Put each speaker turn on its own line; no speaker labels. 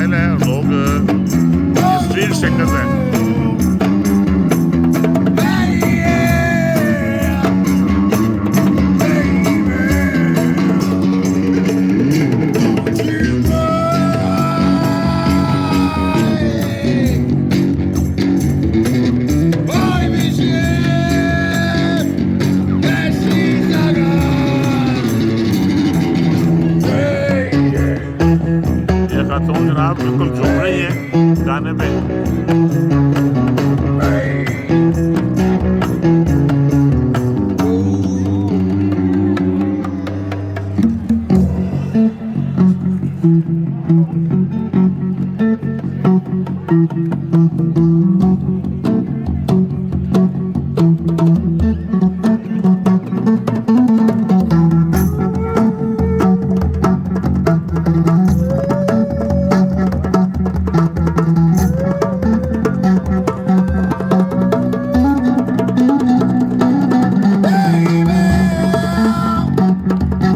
Style है और लोग स्ट्रीट सिंगर्स हैं। खातून जनाब बिल्कुल झूम रही है गाने पे।